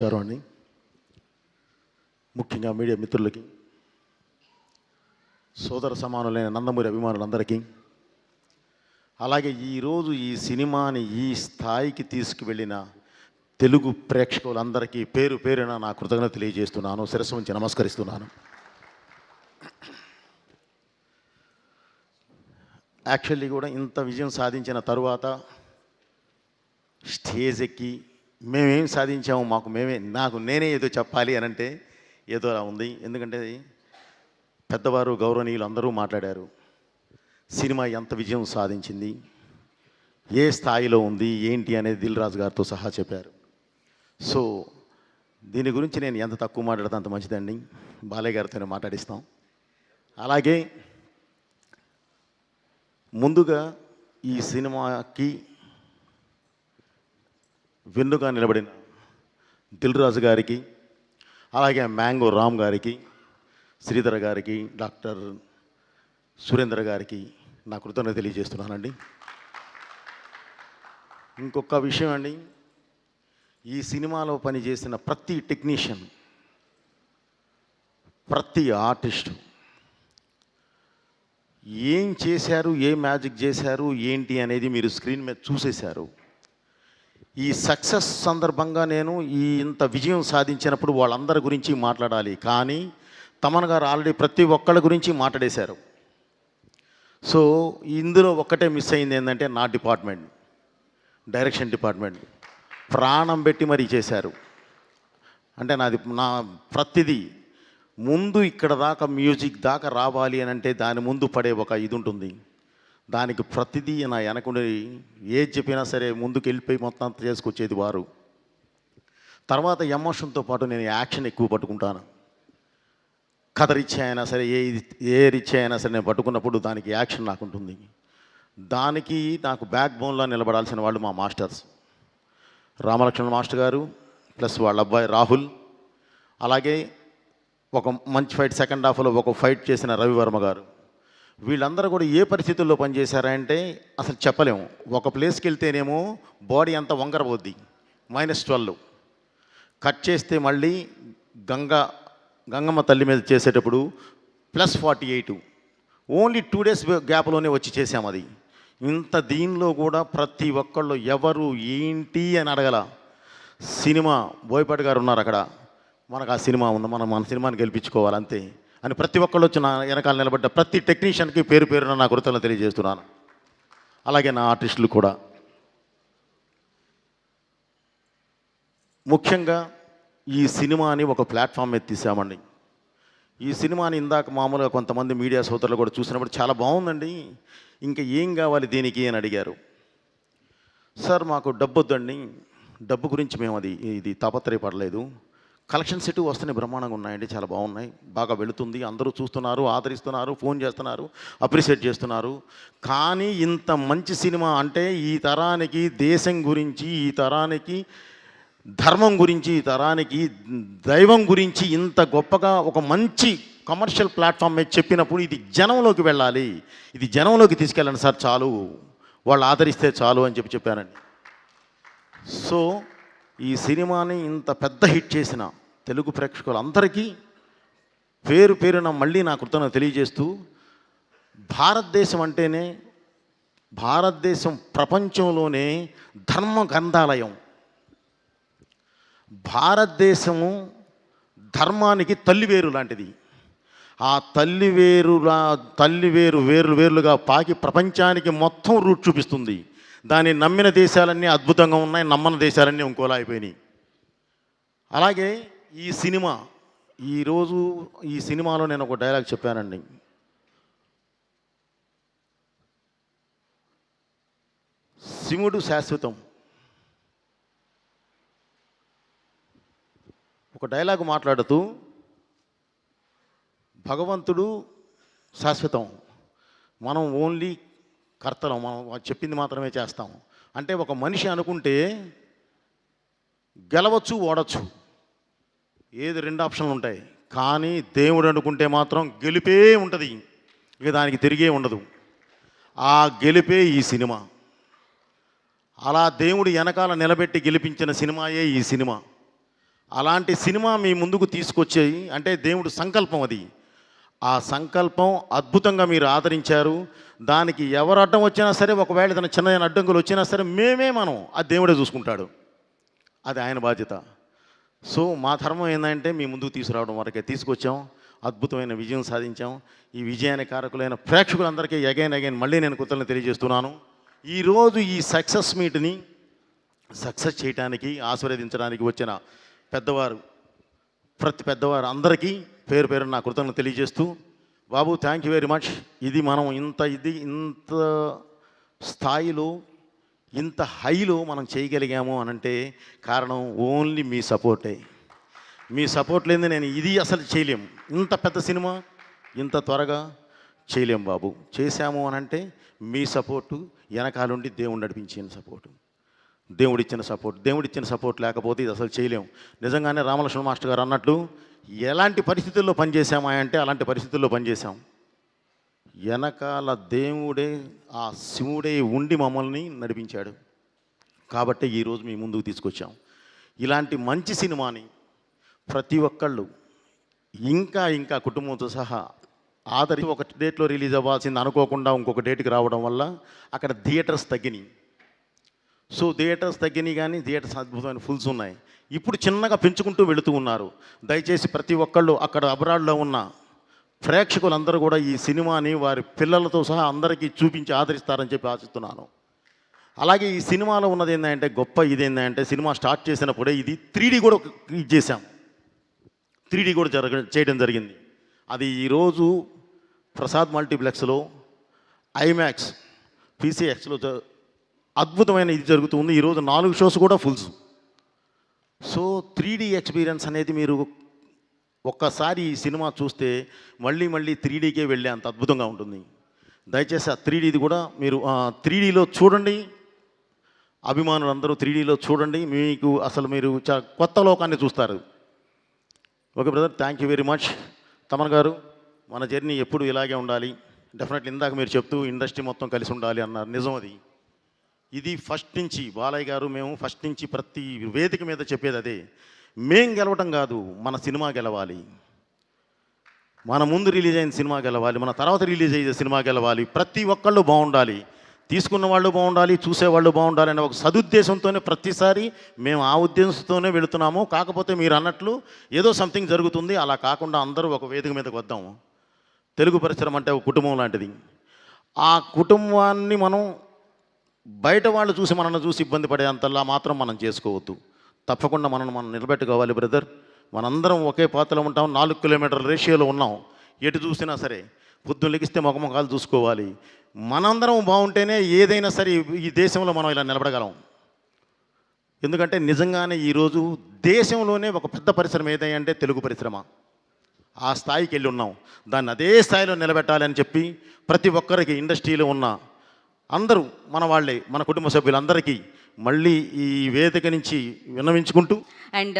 నమస్కారం. ముఖ్యంగా మీడియా మిత్రులకి, సోదర సమానులైన నందమూరి అభిమానులందరికీ, అలాగే ఈరోజు ఈ సినిమాని ఈ స్థాయికి తీసుకువెళ్ళిన తెలుగు ప్రేక్షకులందరికీ పేరు పేరున నా కృతజ్ఞత తెలియజేస్తున్నాను. శిరస్సు ఉంచి నమస్కరిస్తున్నాను. యాక్చువల్లీ కూడా ఇంత విజయం సాధించిన తరువాత స్టేజ్ ఎక్కి మేమేం సాధించాము, నేనే ఏదో చెప్పాలి అని అంటే ఏదో అలా ఉంది. ఎందుకంటే పెద్దవారు గౌరవనీయులు అందరూ మాట్లాడారు. సినిమా ఎంత విజయం సాధించింది, ఏ స్థాయిలో ఉంది, ఏంటి అనేది దిల్ రాజు గారితో సహా చెప్పారు. సో దీని గురించి నేను ఎంత తక్కువ మాట్లాడితే అంత మంచిదండి. బాలయ్య గారితోనే మాట్లాడిస్తాం. అలాగే ముందుగా ఈ సినిమాకి వెన్నుగా నిలబడిన దిల్ రాజు గారికి, అలాగే మ్యాంగో రామ్ గారికి, శ్రీధర్ గారికి, డాక్టర్ సురేంద్ర గారికి నా కృతజ్ఞత తెలియజేస్తున్నానండి. ఇంకొక విషయం అండి, ఈ సినిమాలో పనిచేసిన ప్రతి టెక్నీషియన్, ప్రతి ఆర్టిస్టు ఏం చేశారు, ఏ మ్యాజిక్ చేశారు, ఏంటి అనేది మీరు స్క్రీన్ మీద చూసేశారు. ఈ సక్సెస్ సందర్భంగా నేను ఇంత విజయం సాధించినప్పుడు వాళ్ళందరి గురించి మాట్లాడాలి, కానీ తమన్ గారు ఆల్రెడీ ప్రతి ఒక్కళ్ళ గురించి మాట్లాడేశారు. సో ఇందులో ఒక్కటే మిస్ అయింది ఏంటంటే నా డిపార్ట్మెంట్, డైరెక్షన్ డిపార్ట్మెంట్ ప్రాణం పెట్టి మరీ చేశారు. అంటే నా ప్రతిదీ ముందు ఇక్కడ దాకా మ్యూజిక్ దాకా రావాలి అని అంటే దాని ముందు పడే ఒక ఇది ఉంటుంది. దానికి ప్రతిదీ నా వెనకుండి ఏది చెప్పినా సరే ముందుకు వెళ్ళిపోయి మొత్తం అంతా చేసుకొచ్చేది వారు. తర్వాత ఎమోషన్తో పాటు నేను యాక్షన్ ఎక్కువ పట్టుకుంటాను. కథ రిచ్ అయినా సరే, ఏ రిచ్ అయినా సరే నేను పట్టుకున్నప్పుడు దానికి యాక్షన్ నాకు ఉంటుంది. దానికి నాకు బ్యాక్ బోన్లో నిలబడాల్సిన వాళ్ళు మా మాస్టర్స్, రామలక్ష్మణ్ మాస్టర్ గారు ప్లస్ వాళ్ళ అబ్బాయి రాహుల్, అలాగే ఒక మంచి ఫైట్ సెకండ్ హాఫ్లో ఒక ఫైట్ చేసిన రవివర్మ గారు. వీళ్ళందరూ కూడా ఏ పరిస్థితుల్లో పనిచేశారంటే అసలు చెప్పలేము. ఒక ప్లేస్కి వెళ్తేనేమో బాడీ అంతా వంకరబోద్ది, -12 కట్ చేస్తే మళ్ళీ గంగమ్మ తల్లి మీద చేసేటప్పుడు +48, ఓన్లీ 2 days గ్యాప్లోనే వచ్చి చేసాం. అది ఇంత దీనిలో కూడా ప్రతి ఒక్కళ్ళు ఎవరు ఏంటి అని అడగల. సినిమా బోయపాటి గారు ఉన్నారు అక్కడ, మనకు ఆ సినిమా ఉంది, మన సినిమాని గెలిపించుకోవాలి అంతే అని ప్రతి ఒక్కళ్ళు వచ్చి నా వెనకాల నిలబడ్డ ప్రతి టెక్నీషియన్కి పేరు పేరున నా కృతజ్ఞతలు తెలియజేస్తున్నాను. అలాగే నా ఆర్టిస్టులు కూడా. ముఖ్యంగా ఈ సినిమాని ఒక ప్లాట్ఫామ్ మీద తీసామండి. ఈ సినిమాని ఇందాక మామూలుగా కొంతమంది మీడియా సోదరులు కూడా చూసినప్పుడు చాలా బాగుందండి, ఇంకా ఏం కావాలి దీనికి అని అడిగారు. సార్ మాకు డబ్బు వద్దండి, డబ్బు గురించి మేము ఇది తాపత్రయపడలేదు. కలెక్షన్స్ ఇటు వస్తున్నాయి, బ్రహ్మాండంగా ఉన్నాయండి, చాలా బాగున్నాయి, బాగా వెళుతుంది, అందరూ చూస్తున్నారు, ఆదరిస్తున్నారు, ఫోన్ చేస్తున్నారు, అప్రిషియేట్ చేస్తున్నారు. కానీ ఇంత మంచి సినిమా అంటే ఈ తరానికి దేశం గురించి, ఈ తరానికి ధర్మం గురించి, ఈ తరానికి దైవం గురించి ఇంత గొప్పగా ఒక మంచి కమర్షియల్ ప్లాట్ఫామ్ మీద చెప్పినప్పుడు ఇది జనంలోకి వెళ్ళాలి, ఇది జనంలోకి తీసుకెళ్ళండి సార్, చాలు, వాళ్ళు ఆదరిస్తే చాలు అని చెప్పానండి. సో ఈ సినిమాని ఇంత పెద్ద హిట్ చేసిన తెలుగు ప్రేక్షకులందరికీ పేరు పేరున మళ్ళీ నా కృతజ్ఞత తెలియజేస్తూ, భారతదేశం ప్రపంచంలోనే ధర్మ గ్రంథాలయం. భారతదేశము ధర్మానికి తల్లివేరు లాంటిది. ఆ తల్లివేరు వేర్లుగా పాకి ప్రపంచానికి మొత్తం రూట్ చూపిస్తుంది. దాన్ని నమ్మిన దేశాలన్నీ అద్భుతంగా ఉన్నాయి, నమ్మని దేశాలన్నీ ఇంకోలా అయిపోయినాయి. అలాగే ఈరోజు ఈ సినిమాలో నేను ఒక డైలాగ్ చెప్పానండి. శివుడు శాశ్వతం. ఒక డైలాగ్ మాట్లాడుతూ భగవంతుడు శాశ్వతం, మనం ఓన్లీ కర్తలం, మనం చెప్పింది మాత్రమే చేస్తాం. అంటే ఒక మనిషి అనుకుంటే గెలవచ్చు, ఓడచ్చు, ఏది 2 ఆప్షన్లు ఉంటాయి. కానీ దేవుడు అనుకుంటే మాత్రం గెలిపే ఉంటుంది, ఇక దానికి తిరిగే ఉండదు. ఆ గెలిపే ఈ సినిమా. అలా దేవుడు వెనకాల నిలబెట్టి గెలిపించిన సినిమాయే ఈ సినిమా. అలాంటి సినిమా మీ ముందుకు తీసుకొచ్చి అంటే దేవుడు సంకల్పం అది. ఆ సంకల్పం అద్భుతంగా మీరు ఆదరించారు. దానికి ఎవరు అడ్డం వచ్చినా సరే, ఒకవేళ ఏదైనా చిన్న అడ్డంకులు వచ్చినా సరే మనం అది దేవుడే చూసుకుంటాడు. అది ఆయన బాధ్యత. సో మా ధర్మం ఏంటంటే మీ ముందుకు తీసుకురావడం వరకే తీసుకొచ్చాం. అద్భుతమైన విజయం సాధించాం. ఈ విజయానికి కారకులైన ప్రేక్షకులందరికీ అగైన్ మళ్ళీ నేను కృతజ్ఞతలు తెలియజేస్తున్నాను. ఈరోజు ఈ సక్సెస్ మీట్ని సక్సెస్ చేయడానికి ఆశీర్వదించడానికి వచ్చిన పెద్దవారు, ప్రతి పెద్దవారు అందరికీ పేరు పేరు నా కృతజ్ఞతలు తెలియజేస్తూ, బాబు థ్యాంక్ యూ వెరీ మచ్. ఇది మనం ఇంత స్థాయిలో ఇంత హైలో మనం చేయగలిగాము అనంటే కారణం ఓన్లీ మీ సపోర్టే. మీ సపోర్ట్ లేని నేను ఇది అసలు చేయలేము. ఇంత పెద్ద సినిమా ఇంత త్వరగా చేయలేము బాబు. చేశాము అనంటే మీ సపోర్టు, వెనకాలండి దేవుడు నడిపించిన సపోర్టు, దేవుడిచ్చిన సపోర్ట్ లేకపోతే ఇది అసలు చేయలేము. నిజంగానే రామలక్ష్మణ మాస్టర్ గారు అన్నట్లు ఎలాంటి పరిస్థితుల్లో పనిచేసామా అంటే అలాంటి పరిస్థితుల్లో పనిచేశాం. వెనకాల దేవుడే, ఆ శివుడే ఉండి మమ్మల్ని నడిపించాడు. కాబట్టి ఈరోజు మీ ముందుకు తీసుకొచ్చాం. ఇలాంటి మంచి సినిమాని ప్రతి ఒక్కళ్ళు ఇంకా కుటుంబంతో సహా ఆదరించి ఒక డేట్లో రిలీజ్ అవ్వాల్సింది అనుకోకుండా ఇంకొక డేట్కి రావడం వల్ల అక్కడ థియేటర్స్ తగ్గినాయి. సో థియేటర్స్ తగ్గినాయి, కానీ థియేటర్స్ అద్భుతమైన ఫుల్స్ ఉన్నాయి. ఇప్పుడు చిన్నగా పెంచుకుంటూ వెళుతూ ఉన్నారు. దయచేసి ప్రతి ఒక్కళ్ళు అక్కడ అబ్రాడ్లో ఉన్న ప్రేక్షకులందరూ కూడా ఈ సినిమాని వారి పిల్లలతో సహా అందరికీ చూపించి ఆదరిస్తారని చెప్పి ఆశిస్తున్నాను. అలాగే ఈ సినిమాలో ఉన్నది ఏంటంటే గొప్ప ఇదేంటంటే సినిమా స్టార్ట్ చేసినప్పుడే ఇది 3D కూడా ఇది చేశాం. 3D కూడా చేయడం జరిగింది. అది ఈరోజు ప్రసాద్ మల్టీప్లెక్స్లో, ఐమాక్స్, పీసీఎక్స్లో అద్భుతమైన ఇది జరుగుతుంది. ఈరోజు 4 షోస్ కూడా ఫుల్స్. సో 3D ఎక్స్పీరియన్స్ అనేది మీరు ఒక్కసారి ఈ సినిమా చూస్తే మళ్ళీ 3Dకే వెళ్ళే అంత అద్భుతంగా ఉంటుంది. దయచేసి ఆ 3Dది కూడా మీరు 3Dలో చూడండి. అభిమానులందరూ 3Dలో చూడండి. మీకు అసలు మీరు కొత్త లోకాన్ని చూస్తారు. Okay brother, thank you very much. Thaman గారు, మన జర్నీ ఎప్పుడు ఇలాగే ఉండాలి. డెఫినెట్లీ ఇందాక మీరు చెప్తూ ఇండస్ట్రీ మొత్తం కలిసి ఉండాలి అన్నారు. నిజం అది. ఇది ఫస్ట్ నుంచి బాలయ్య గారు మేము ఫస్ట్ నుంచి ప్రతి వేదిక మీద చెప్పేది అదే. మేం గెలవటం కాదు, మన సినిమా గెలవాలి. మన ముందు రిలీజ్ అయిన సినిమా గెలవాలి, మన తర్వాత రిలీజ్ అయ్యే సినిమా గెలవాలి. ప్రతి ఒక్కళ్ళు బాగుండాలి, తీసుకున్న వాళ్ళు బాగుండాలి, చూసేవాళ్ళు బాగుండాలి అనే ఒక సదుద్దేశంతోనే ప్రతిసారి మేము ఆ ఉద్దేశంతోనే వెళుతున్నాము. కాకపోతే మీరు అన్నట్లు ఏదో సంథింగ్ జరుగుతుంది. అలా కాకుండా అందరూ ఒక వేదిక మీదకి వద్దాము. తెలుగు పరిశ్రమ అంటే ఒక కుటుంబం లాంటిది. ఆ కుటుంబాన్ని మనం బయట వాళ్ళు చూసి మనల్ని చూసి ఇబ్బంది పడేంతలా మాత్రం మనం చేసుకోవద్దు. తప్పకుండా మనం నిలబెట్టుకోవాలి బ్రదర్. మనందరం ఒకే పాత్రలో ఉంటాం. 4 కిలోమీటర్ల రేషియోలో ఉన్నాం. ఎటు చూసినా సరే పొద్దున్న లెగిస్తే ముఖముఖాలు చూసుకోవాలి. మనందరం బాగుంటేనే ఏదైనా సరే ఈ దేశంలో మనం ఇలా నిలబడగలం. ఎందుకంటే నిజంగానే ఈరోజు దేశంలోనే ఒక పెద్ద పరిశ్రమ ఏదంటే తెలుగు పరిశ్రమ. ఆ స్థాయికి వెళ్ళి ఉన్నాం. దాన్ని అదే స్థాయిలో నిలబెట్టాలని చెప్పి ప్రతి ఒక్కరికి ఇండస్ట్రీలో ఉన్న అందరూ మన వాళ్ళే, మన కుటుంబ సభ్యులందరికీ మళ్ళీ ఈ వేదిక నుంచి విన్నవించుకుంటూ అండ్